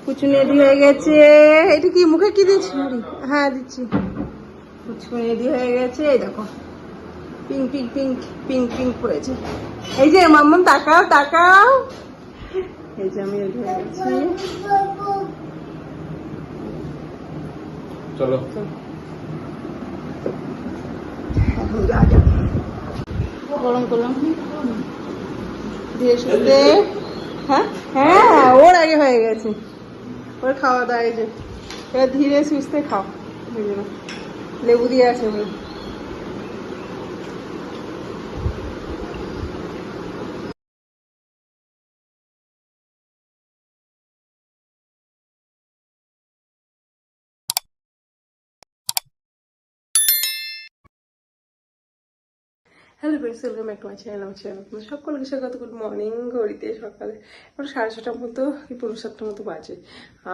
পুচু ready হয়ে গেছে। এটা কি মুখে কি দিচ্ছি? হ্যাঁ দিচ্ছি। পুচু রেডি হয়ে গেছে। এই দেখো pink pink pink pink pink পড়েছে। এই যে মাম্মাম তাকাও তাকাও। এই যে আমি রেডি হয়ে গেছি। চলো গরম করলাম ধীরে সুস্থে। হ্যাঁ হ্যাঁ ওর আগে হয়ে গেছে। ওর খাওয়া দাওয়া এই যে এবার ধীরে সুস্থে খাও। লেবু দিয়ে আছে ওই। Hello friends, welcome back to my channel. আমার চ্যানেল আপনাদের সকলকে স্বাগত। Good morning. ঘড়িতে সকালে এখন 6:30টার মতো কি 7:30 মতো বাজে।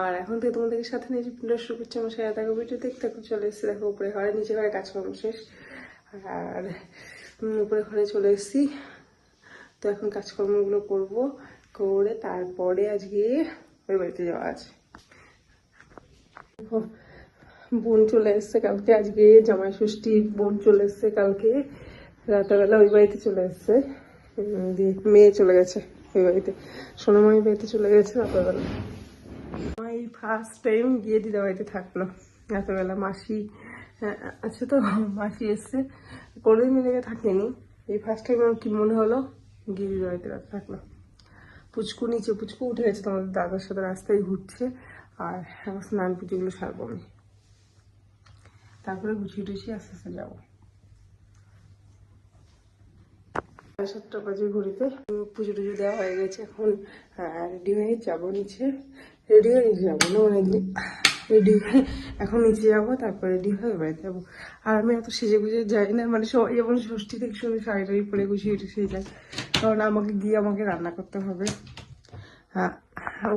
আর এখন থেকে তোমাদের সাথে নিয়ে ভিডিও শুরু করছি। আমার সাথে থাকো, ভিডিও দেখতে চলে এসেছি। দেখো উপরে ঘরে, নিচে ঘরে কাজকর্ম শেষ। আর উপরে ঘরে চলে এসেছি। তো এখন কাজকর্মগুলো করবো, করে তারপরে আজকে ওই বাড়িতে যাওয়া আছে। বোন চলে এসছে কালকে, আজকে জামাই ষষ্ঠী। বোন চলে এসছে কালকে রাতেরবেলা, ওই বাড়িতে চলে এসছে। মেয়ে চলে গেছে ওই বাড়িতে, সোনামাই বাড়িতে চলে গেছে রাতেরবেলা। এই ফার্স্ট টাইম গিয়ে দিদা বাড়িতে থাকলো রাতেরবেলা। মাসি আছে তো, মাসি এসছে, কোনোদিন মিলে থাকেনি। এই ফার্স্ট টাইম আমার কি মনে হলো গিয়ে দিদা বাড়িতে রাত থাকলো। পুচকু নিচে, পুচকু উঠে গেছে তোমাদের দাদার সাথে রাস্তায় ঘুরছে। আর আমার স্নান পুজোগুলো সারবো আমি, তারপরে গুছিয়ে টুছিয়ে আস্তে আস্তে যাবো। 7টা বাজে ঘড়িতে। পুজো টুজো দেওয়া হয়ে গেছে, এখন রেডি হয়ে যাবো নিচে। রেডি হয়ে নিচে যাবো না, মানে রেডি হয়ে এখন নিচে যাবো, তারপর রেডি হয়ে বাড়িতে যাবো। আর আমি এত সেজে গুজে যাই না, মানে সবাই যেমন ষষ্ঠী থেকে শুনে শাড়ি টাড়ি পরে গুছিয়ে টুছিয়ে যাই, কারণ আমাকে গিয়ে আমাকে রান্না করতে হবে।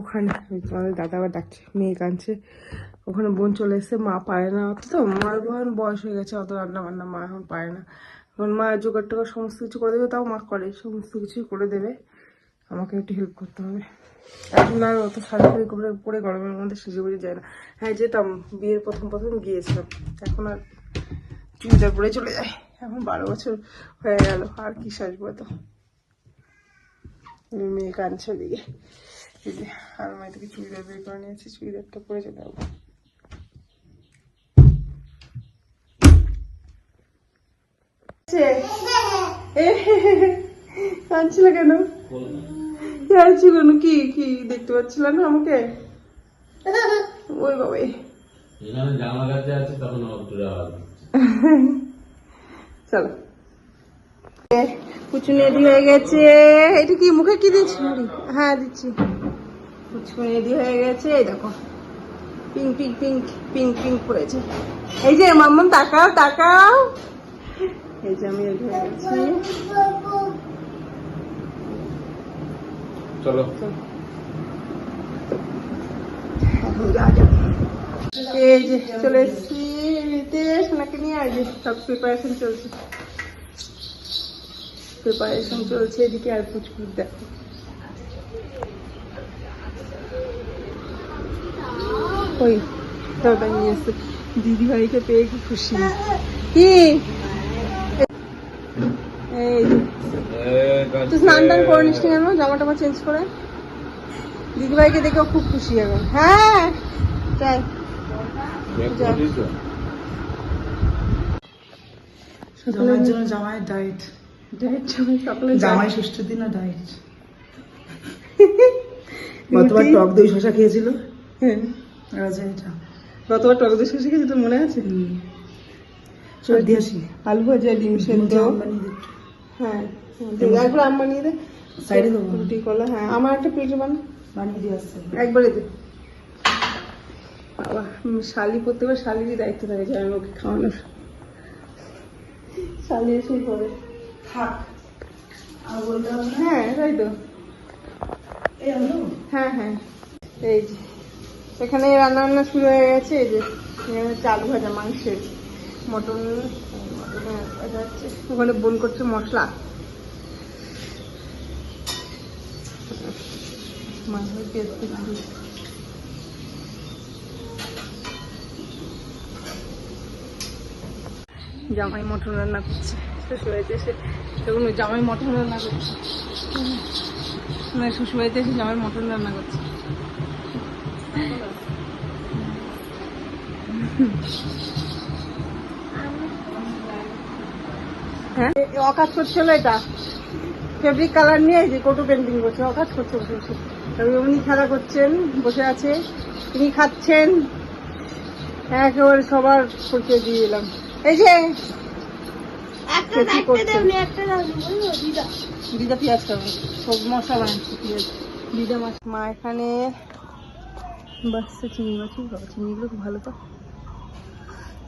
ওখানে তোমাদের দাদা আবার ডাকছে, মেয়ে কাঁদছে। ওখানে বোন চলে এসছে, মা পারে না অত, তো মার এখন বয়স হয়ে গেছে, অত রান্না বান্না মা এখন পারে না। এখন মা জোগাড় টোগাড় সমস্ত কিছু করে দেবে, তাও মা করে, সমস্ত কিছুই করে দেবে, আমাকে একটু হেল্প করতে হবে। এখন আর অত শাড়ি ফাড়ি করে পরে গরমের মধ্যে সেজে বুঝে যায় না। হ্যাঁ যেতাম, বিয়ের প্রথম গিয়েছিলাম, এখন আর চুড়িদার পরে চলে যায়। এখন 12 বছর হয়ে গেল, আর কি সাজবো তো। মেয়ে কাঁদছে দিকে, এই যে আর মাই থেকে চুড়িদার বের করে নিয়েছি, চুড়িদারটা পরে চলে যাবো। কাঁদছিল কেন? কাঁদছিল কেন? কি কি দেখতে পাচ্ছিল না আমাকে? ওই বাবা, চলো। পুচু রেডি হয়ে গেছে। এটা কি মুখে কি দিচ্ছি? হ্যাঁ দিচ্ছি। পুচু রেডি হয়ে গেছে। এই দেখো pink pink pink pink pink পড়েছে। এই যে মাম্মাম তাকাও তাকাও। এই যে আমি রেডি হয়ে গেছি। চলো এই যে চলে এসছি সোনাকে নিয়ে। আর যে সব প্রিপারেশন চলছে, এদিকে। আর পুচপুর দেখো, ওই দাদা নিয়ে এসছে। দিদি ভাইকে পেয়ে কি খুশি! কি এই তুই স্নান টান করে নিস কেন? জামা টামা চেঞ্জ করে। দিদি ভাইকে দেখেও খুব খুশি এখন। হ্যাঁ তাই সকালের জন্য জামাই ডায়েট, জামাই ষষ্ঠীর দিনও ডায়েট। গতবার টক দই শশা খেয়েছিল। হ্যাঁ গতবার টক দই শশা খেয়েছি, তোর মনে আছে? আলু ভাজা, ডিম সেদ্ধ। হ্যাঁ একবার আম বানিয়ে দে, সাইডে দেবো রুটি কলা। হ্যাঁ আমার একটা প্লেটে বানিয়ে দিয়ে আসছে একবারে দে। বাবা শালি প্রত্যেকবার শালিরই দায়িত্ব থাকে যে আমি ওকে খাওয়ানোর। শালি এসেই করে থাক। হ্যাঁ তাই তো। হ্যাঁ হ্যাঁ এই যে এখানে রান্না বান্না শুরু হয়ে গেছে। এই যে হচ্ছে আলু ভাজা, মাংসের মটন ভাজা হচ্ছে। ওখানে বোন করছে মশলা। মাংস পেঁয়াজ জামাই মটন রান্না করছে, শ্বশুরবাড়িতে এসে দেখুন জামাই মটন রান্না করছে, শ্বশুরবাড়িতে এসে জামাই মটন রান্না করছে। হ্যাঁ অকাজ করছিল, এটা ফেব্রিক কালার নিয়ে যে কটু পেন্টিং করছে, অকাজ করছে বসে বসে। উনি খেলা করছেন, বসে আছে, তিনি খাচ্ছেন, একেবারে সবার পরিচয় দিয়ে দিলাম। এই যে দিদা পেঁয়াজ খাবে, সব মশলা বানাচ্ছে পেঁয়াজ দিদা মাছ। মা এখানে বাচ্চা চিংড়ি মাছই খাবে, চিংড়িগুলো খুব ভালো তো।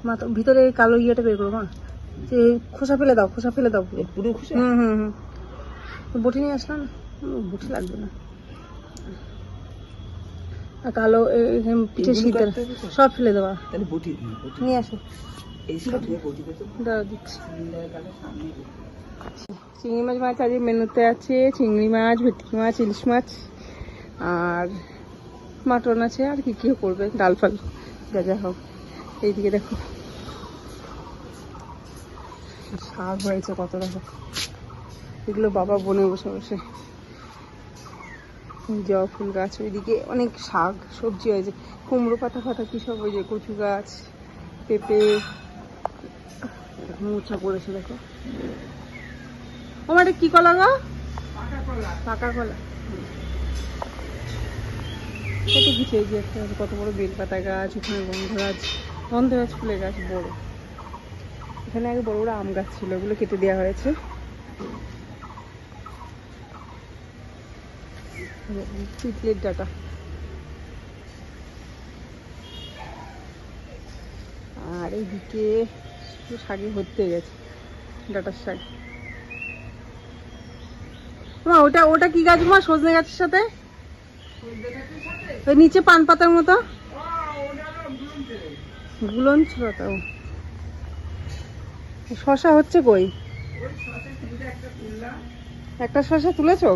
মা তো ভিতরে কালো ইয়েটা বের করো, মা যে খোসা ফেলে দাও, খোসা ফেলে দাও পুরো। বটি নিয়ে আসলাম, বটি লাগবে না, কালো পিঠে শীতের সব ফেলে দেওয়া, নিয়ে আসো দিচ্ছি। চিংড়ি মাছ মাছ আজকে মেনুতে আছে, চিংড়ি মাছ, ভেটকি মাছ, ইলিশ মাছ আর মাটন আছে, আর কি কি করবে, ডাল ফাল যা যা হোক। এইদিকে দেখো শাক হয়েছে কত, দেখো এগুলো বাবা বনে বসে বসে, জবা ফুল গাছ, ওইদিকে অনেক শাক সবজি হয়েছে, কুমড়ো পাতা ফাতা কি সব, ওই যে কচু গাছ, পেঁপে, মোচা পড়েছে দেখো। আমার কি কলা গো? পাকা কলা। কত কিছু, এই যে একটা কত বড় বেলপাতা গাছ, ওখানে গন্ধরাজ ফুলের গাছ বড়, এখানে আগে বড় বড় আম গাছ ছিল, ওগুলো কেটে দেওয়া হয়েছে। পিপলের ডাটা, আর এইদিকে শাকে ভর্তি হয়ে গেছে, ডাটার শাক। মা ওটা ওটা কি গাছ মা? সজনে গাছের সাথে ওই নিচে পান পাতার মতো গুলঞ্চ পাতা। শশা হচ্ছে কই? একটা শশা তুলেছো?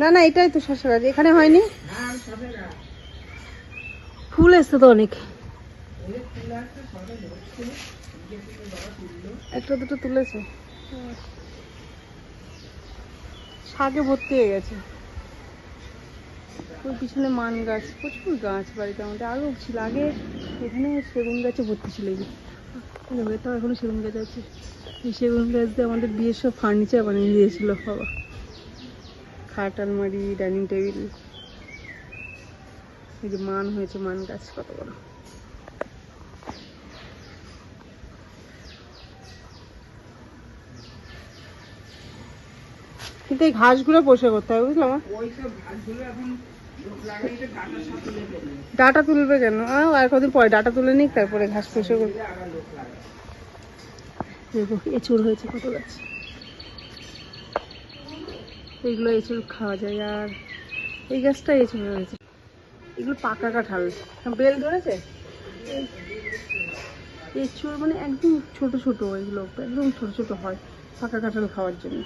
না না এটাই তো শশা গাছ, এখানে হয়নি, ফুল এসছে তো অনেক, একটা দুটো তুলেছে, শাকে ভর্তি হয়ে গেছে। ওই পিছনে মান গাছ, প্রচুর গাছ বাড়িতে আমাদের, আরও ছিল আগে এখানে সেগুন গাছে ভর্তি ছিল, এই তো এখনো সেগুন গাছ আছে। এই সেগুন গাছ দিয়ে আমাদের বিয়ের সব ফার্নিচার বানিয়ে দিয়েছিল বাবা, খাট, আলমারি, ডাইনিং টেবিল। এই যে মান হয়েছে, মান গাছ কত বড়। কিন্তু এই ঘাসগুলো পরিষ্কার করতে হবে, বুঝলাম। ডাটা তুলবে কেন? আর কদিন পরে ডাটা তুলে নিক, তারপরে ঘাস পরিষ্কার করবে। দেখো এঁচুড় হয়েছে কত গাছ, এইগুলো এঁচুড় খাওয়া যায়। আর এই গাছটা এঁচুড় হয়েছে, এগুলো পাকা কাঁঠাল, বেল ধরেছে। এঁচুড় মানে একদম ছোট ছোট, এগুলো একদম ছোট ছোট হয় পাকা কাঁঠাল খাওয়ার জন্য।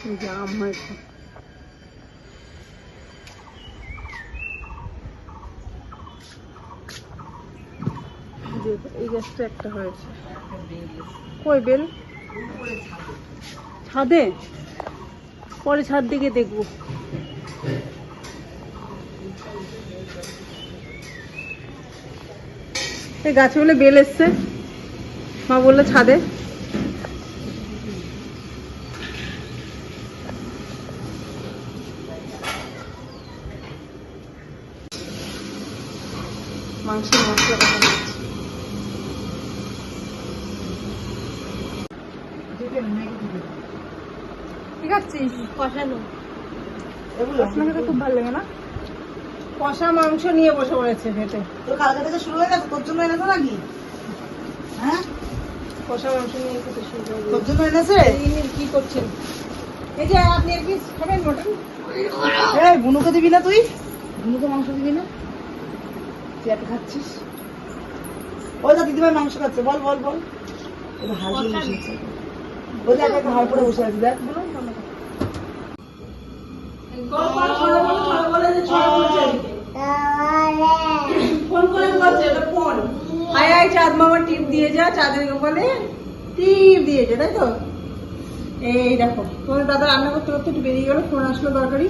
এই যে আম হয়েছে, এই গাছটা একটা হয়েছে। কই বেল? ছাদে, পরে ছাদ দিকে দেখবো। এই গাছে বলে বেল এসছে, মা বললো ছাদে। মাংসের মশলা ঠিক আছে, কষানো আপনাকে খুব ভালো লাগে না? কষা মাংস নিয়ে বসে পড়েছে খেতে। তোর কালকে থেকে শুরু হয়ে গেছে, তোর জন্য এনেছো নাকি? হ্যাঁ, কষা মাংস নিয়ে খেতে শুরু করে তোর জন্য এনেছে। কি করছেন? এই যে আপনি আর কি খাবেন মটন? এই বুনুকে দিবি না তুই? বুনুকে মাংস দিবি না? তুই এত খাচ্ছিস? ওই তো দিদিভাই মাংস খাচ্ছে, বল বল বল। ওটা হাল দিয়ে বসেছে, ওই যে একটা হাল করে বসে আছে, দেখ বলো। আয় আয় চাঁদ মামা টিপ দিয়ে যা, চাঁদের কপালে টিপ দিয়েছে, তাই তো? এই দেখো তোমার দাদা রান্না করতে করতে একটু বেরিয়ে গেল, ফোন আসলো দরকারি,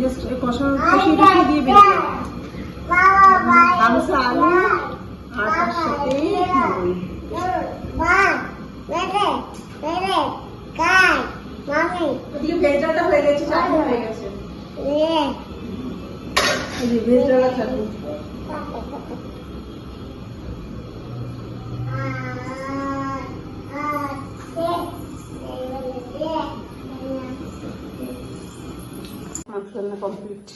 জাস্ট কষানো কষিয়ে টষিয়ে দিয়ে বেরিয়ে গেল। গামছা আলু আর তার সাথে ওদিকে ভেজডালটা হয়ে গেছে, চাটনি হয়ে গেছে, এই যে ভেজডালা চাটনি। মাংস রান্না কমপ্লিট।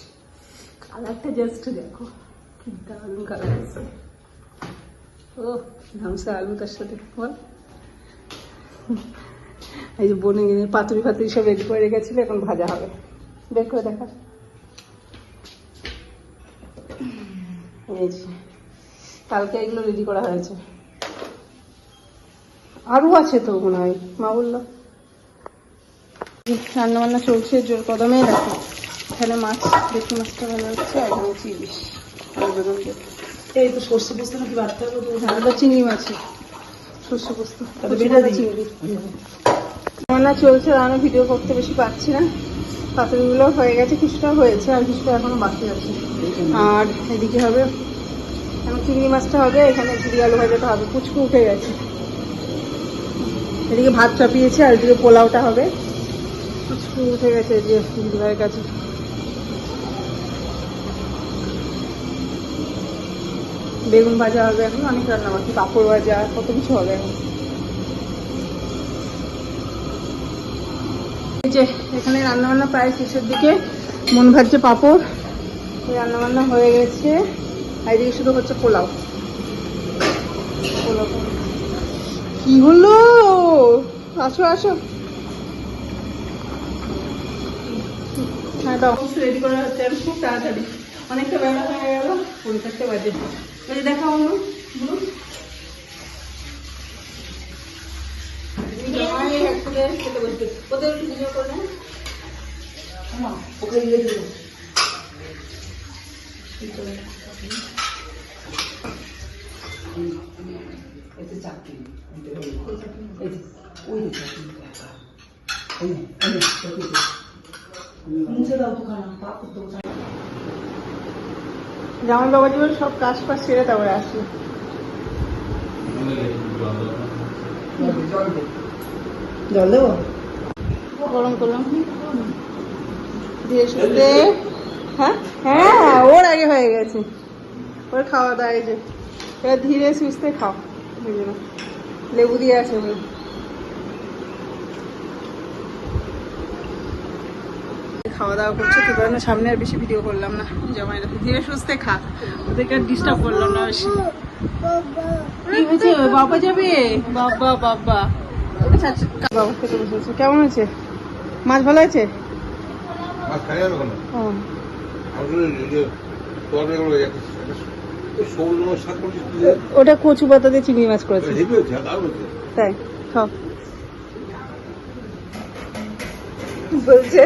কালারটা জাস্ট দেখো কি দারুণ কালার আছে। ও ধামসা আলু তার সাথে বল। এই যে বনে পাতুরি ফাতুরি সব রেডি করে রেখেছিল, এখন ভাজা হবে। বের করে দেখা। এই যে কালকে এগুলো রেডি করা হয়েছে, আরও আছে তো মনে হয়, মা বললো। রান্না বান্না চলছে জোর কদমে। দেখো এখানে মাছ, দেখি মাছটা ভালো হচ্ছে, আর এখানে চিংড়ি এই তো সর্ষে পোস্ত নাকি বাড়তে হবে তো। আর চিংড়ি মাছে সর্ষে পোস্ত, চিংড়ি রান্না চলছে। রান্না ভিডিও করতে বেশি পাচ্ছি না, পাতুরিগুলো হয়ে গেছে, কিছুটা হয়েছে আর কিছুটা এখনো বাকি আছে। আর এদিকে হবে এখন চিংড়ি মাছটা হবে, এখানে ঝুড়ি আলু ভাজাটা হবে, পুচকু উঠে গেছে। এদিকে ভাত চাপিয়েছে আর এদিকে পোলাওটা হবে। পুচকু উঠে গেছে যে দিদিভাইয়ের কাছে। বেগুন ভাজা হবে, এখন অনেক রান্না বাকি, পাঁপড় ভাজা, কত কিছু হবে এখন। এই যে এখানে রান্নাবান্না প্রায় শেষের দিকে, মন ভাজছে পাঁপড়, রান্নাবান্না হয়ে গেছে। আর এদিকে শুধু হচ্ছে পোলাও। পোলাও কি হলো, আসো আসো। হ্যাঁ দাও, রেডি করা হচ্ছে আর খুব তাড়াতাড়ি, অনেকটা বেলা হয়ে গেল, 4:30 বাজে। এই যে দেখা হলো ওদের ভিডিও করে ওকে দিয়ে দেবো। এতে চাকরি মুছে দাও তো খানা, পাপ করতে জামাই বাবাজি বলে সব কাজ ফাজ সেরে তারপরে আসলো। জল দেবো, গরম করলাম ধীরে সুস্থে। হ্যাঁ হ্যাঁ ওর আগে হয়ে গেছে, ওর খাওয়া দাওয়া। এই যে এবার ধীরে সুস্থে খাও, বুঝলো না, লেবু দিয়ে আছে ওই। খাওয়া দাওয়া করছে তো, কারণ সামনে আর বেশি ভিডিও করলাম না। জামাইরা ধীরে সুস্থে খা, ওদেরকে আর ডিস্টার্ব করলাম না বেশি। কি হয়েছে, বাবা যাবে? বাবা বাবা আচ্ছা আচ্ছা, বাবা খেতে বসেছে। কেমন আছে মাছ? ভালো আছে? ওটা কচু পাতা দিয়ে চিংড়ি মাছ করেছে, তাই খাও বলছে।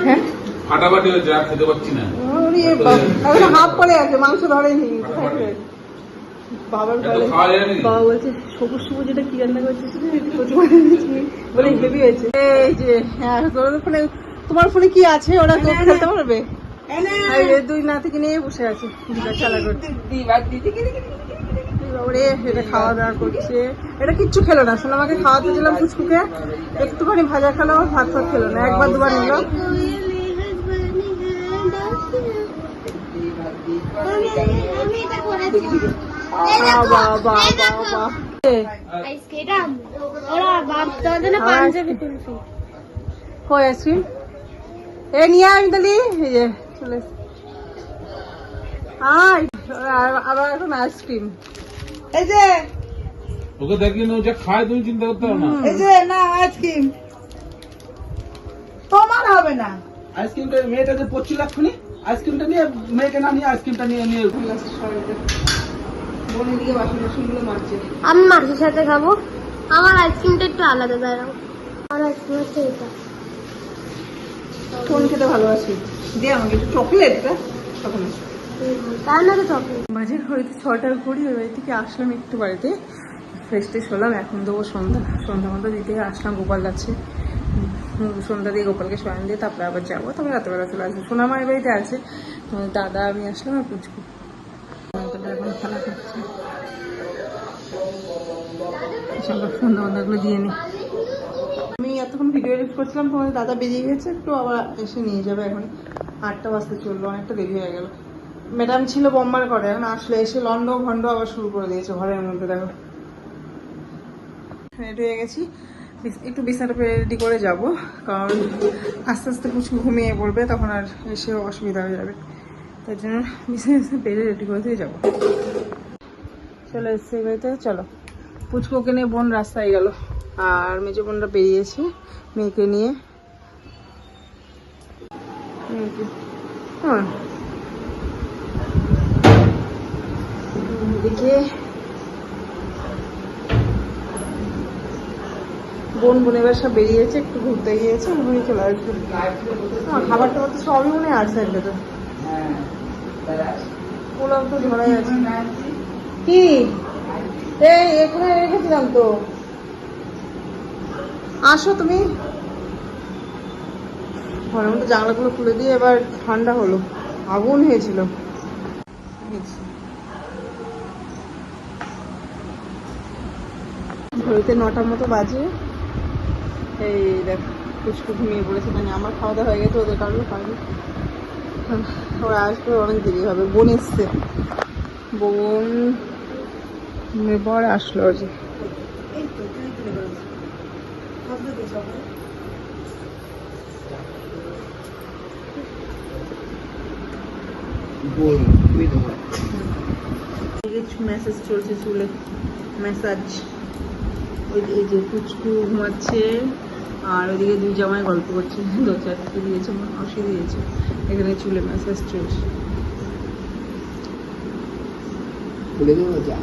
হ্যাঁ ফাটাফাটি হয়ে যা খেতে পাচ্ছি না, হাফ পরে আছে, মাংস ধরেনি। বাবার বাবা বলছে সবুজ সবুজ এটা কি রান্না করছিস, বলে হেভি হয়েছে। এই যে হ্যাঁ, তোমার ফোনে কি আছে, ওরা তো খেলতে পারবে। দুই নাতিকে নিয়ে বসে আছে খেলা করছে। এটা খাওয়া দাওয়া করছে, এটা কিচ্ছু খেলো না। শোনো, আমাকে খাওয়াতে দিলাম পুচকুকে, একটুখানি ভাজা খেলো, ভাত ফাত খেলো না, একবার দুবার নিল। আইসক্রিম এ নিয়ে আমি তাহলে চলে আবার এখন আইসক্রিম। এই যে ওকে দেখলে না, যা খায় তুমি চিন্তা করতে হবে না। এই যে না আইসক্রিম তোমার হবে না। আইসক্রিমটা মেয়েটা যে পড়ছিল এক্ষুনি, আইসক্রিমটা নিয়ে মেয়েকে না নিয়ে আইসক্রিমটা নিয়ে নিয়ে বোনের দিকে বাসন বাসনগুলো মারছে। আমি মাছের সাথে খাবো, আমার আইসক্রিমটা একটু আলাদা দাঁড়াও। আমার আইসক্রিম হচ্ছে এটা। কোন খেতে ভালোবাসি? দে আমাকে একটু চকলেট। তখন এসো। তার নাকি তখন বাজে হয়তো 6টার কুড়ি, ওই বাড়ি থেকে আসলাম একটু বাড়িতে, ফ্রেশ ট্রেশ হলাম, এখন দেবো সন্ধ্যা মতো দিতে আসলাম। গোপাল যাচ্ছে, সন্ধ্যা দিয়ে গোপালকে শয়ন দিয়ে তারপরে আবার যাবো, তারপরে রাতেবেলা চলে আসবো। সোনা মায়ের বাড়িতে আছে, দাদা আমি আসলাম আর পুচকু এখন খেলা করছে। চলো সন্ধ্যাগুলো দিয়ে নিই। আমি এতক্ষণ ভিডিও এডিট করছিলাম, তোমাদের দাদা বেরিয়ে গেছে, একটু আবার এসে নিয়ে যাবে। এখন 8টা বাজতে চললো, অনেকটা দেরি হয়ে গেল। ম্যাডাম ছিল বোম্বার করে, এখন আসলে এসে লন্ড ভন্ড আবার শুরু করে দিয়েছে ঘরের মধ্যে। দেখো রেডি হয়ে গেছি, একটু বিছানাটা রেডি করে যাব, কারণ আস্তে আস্তে পুচকু ঘুমিয়ে পড়বে, তখন আর এসে অসুবিধা হয়ে যাবে। তার জন্য বিছানা পেরে রেডি করে দিয়ে যাবো। চলে এসছে বাড়িতে। চলো, পুচকুকে নিয়ে বোন রাস্তায় গেল, আর মেজো বোনরা বেরিয়েছে মেয়েকে নিয়ে। হ্যাঁ, এদিকে বোন এবার সব বেরিয়েছে, একটু ঘুরতে গিয়েছে, ওখানে চলে আসবে। খাবার টাবার তো সবই মনে হয় আছে একটা, তো পোলাও তো ধরাই আছে। কি এই এখানে রেখেছিলাম তো, আসো তুমি। ঘরের মধ্যে জানলাগুলো খুলে দিয়ে এবার ঠান্ডা হলো, আগুন হয়েছিল। ঘড়িতে 9টার মতো বাজে। এই দেখ পুচকু ঘুমিয়ে পড়েছে, মানে আমার খাওয়া দাওয়া হয়ে গেছে, ওদের কারণে হয়নি। ওরা আসবে অনেক দেরি হবে। বোন এসছে, বোন বর আসলো যে। মেসেজ চলছে চুলে, মেসাজ। এই যে পুচকু ঘুমাচ্ছে, আর ওইদিকে দুই জামাই গল্প করছে, দরজাটা দিয়েছে, মাসি দিয়েছে, এখানে চুলে মেসেজ চলছে। খুলে দেবো যা,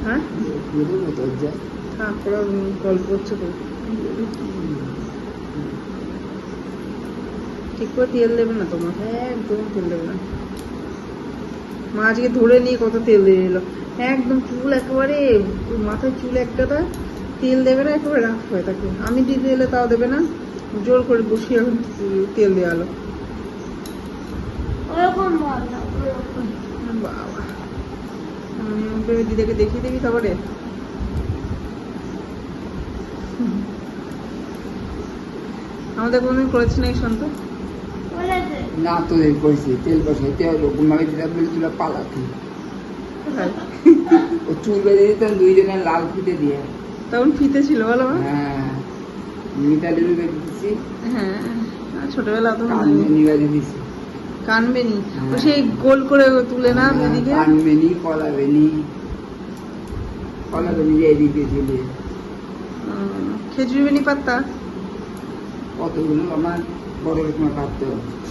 হ্যাঁ খুলে দেবো দরজা। হ্যাঁ, ওরা গল্প করছে তো। ঠিক করে তেল দেবে না তোমার, একদম তেল দেবে না। মা আজকে ধরে নিয়ে কত তেল দিয়ে দিল, একদম চুল একেবারে মাথায় চুল একটা তেল দেবে না, একেবারে রাফ হয়ে থাকে। আমি দিতে এলে তাও দেবে না, জোর করে বসিয়ে এখন তেল দেওয়া হলো। ওরকম বল না, ওরকম। বাবা, দিদাকে দেখিয়ে দিবি তারপরে। আমাদের কোনদিন করেছি না এই সন্ত। বলেছে না তোদের করেছি, তেল বসাইতে হলো, ঘুমাবে দিতে বলে তুলা পালাতি। ও চুল বেঁধে দিতাম দুইজনের লাল ফিতে দিয়ে। তখন ফিতে ছিল বলো মা? হ্যাঁ, মিতালির বেঁধে দিচ্ছি, হ্যাঁ, ছোটবেলা তো কানবেনি বেঁধে দিচ্ছি। কানবে নি, ও সেই গোল করে তুলে না এদিকে। কানবেনি, কলাবেনি, কলাবেনি যে এদিকে ঝুলিয়ে। খেজুরি বেনি পাত্তা। কতগুলো আমার বড় রকমের পাত্র,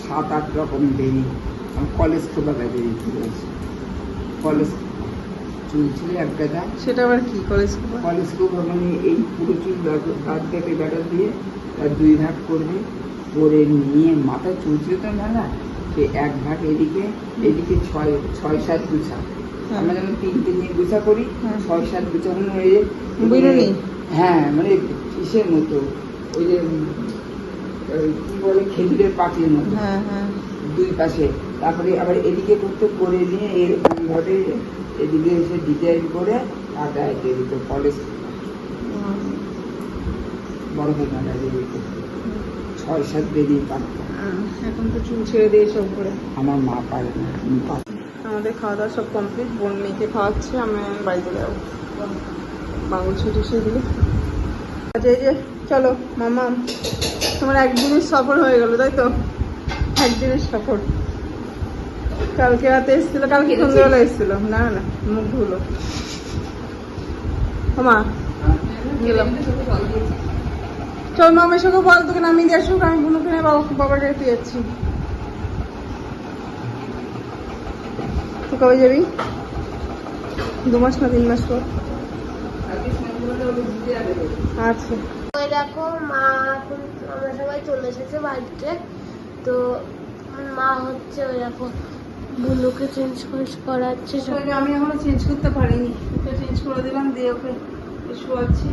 7-8 রকম বেরি। আমার কলেজ খোলা বেঁধে দিচ্ছি, কলেজ চুল ছিল এক গাদা। সেটা আবার কি কলেজ? কলেজ খোলা মানে এই পুরো চুল বাদ কেটে ব্যাটার দিয়ে তার 2 ভাগ করবে, করে নিয়ে মাথায় চুল ছিল তো না, সে 1 ভাগ এদিকে, এদিকে 6-7 গুছা। আমরা যেমন 3 নিয়ে গুছা করি, 6-7 গুছা হয়ে বিনুনি। হ্যাঁ, মানে কিসের মতো, ওই যে কি বলে খেজুরের পাখির মতো। হ্যাঁ হ্যাঁ, 2 পাশে। তারপরে আবার এদিকে করতে, করে নিয়ে এরকম ভাবে এদিকে এসে ডিজাইন করে কাটায় দিয়ে দিত। কলেজ বড় হয়ে কাটায় দিয়ে দিত, 6-7 বেরিয়ে পারত। এখন তো চুল ছেড়ে দিয়ে সব করে। আমার মা পারে না, আমি পারি। আমাদের খাওয়া দাওয়া সব কমপ্লিট, বোন মেয়েকে খাওয়াচ্ছে, আমি বাড়িতে যাবো বাঙুল ছুটি সেদিকে। আচ্ছা এই যে চলো মামা, তোমার একদিনের সফর হয়ে গেল তাই তো? একদিনের সফর। কালকে রাতে এসেছিল, কালকে সন্ধ্যাবেলা এসেছিল। না না, মুখ ধুলো মা, গেলাম। চল মামের সঙ্গে বল তোকে নামিয়ে দিয়ে আসুক, আমি বুনুকে নিয়ে বাবার কাছে যাচ্ছি। তুই কবে যাবি? 2 মাস না 3 মাস পর? আচ্ছা। ওই দেখো মা এখন আমরা সবাই চলে এসেছে বাড়িতে। তো মা হচ্ছে ওই দেখো বুনুকে চেঞ্জ করাচ্ছে সব। ওকে আমি এখনো চেঞ্জ করতে পারিনি, ওকে চেঞ্জ করে দিলাম, দিয়ে ওকে শোয়াচ্ছি।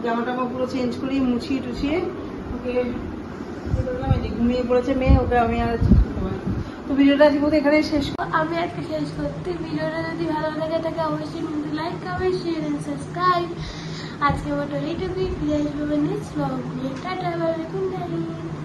জামা টামা পুরো চেঞ্জ করি, মুছিয়ে টুছিয়ে ওকে বললাম এই যে ঘুমিয়ে পড়েছে মেয়ে, ওকে আমি আর করতে পারি। তো ভিডিওটা আজকে বোধহয় এখানে শেষ। আমি আজকে শেষ করতে, ভিডিওটা যদি ভালো লাগে থাকে অবশ্যই কিন্তু like comment share and subscribe. আজকে মতো এইটুকুই, ফিরে আসবো নেক্সট ব্লগ নিয়ে। Tata, bye bye, good night.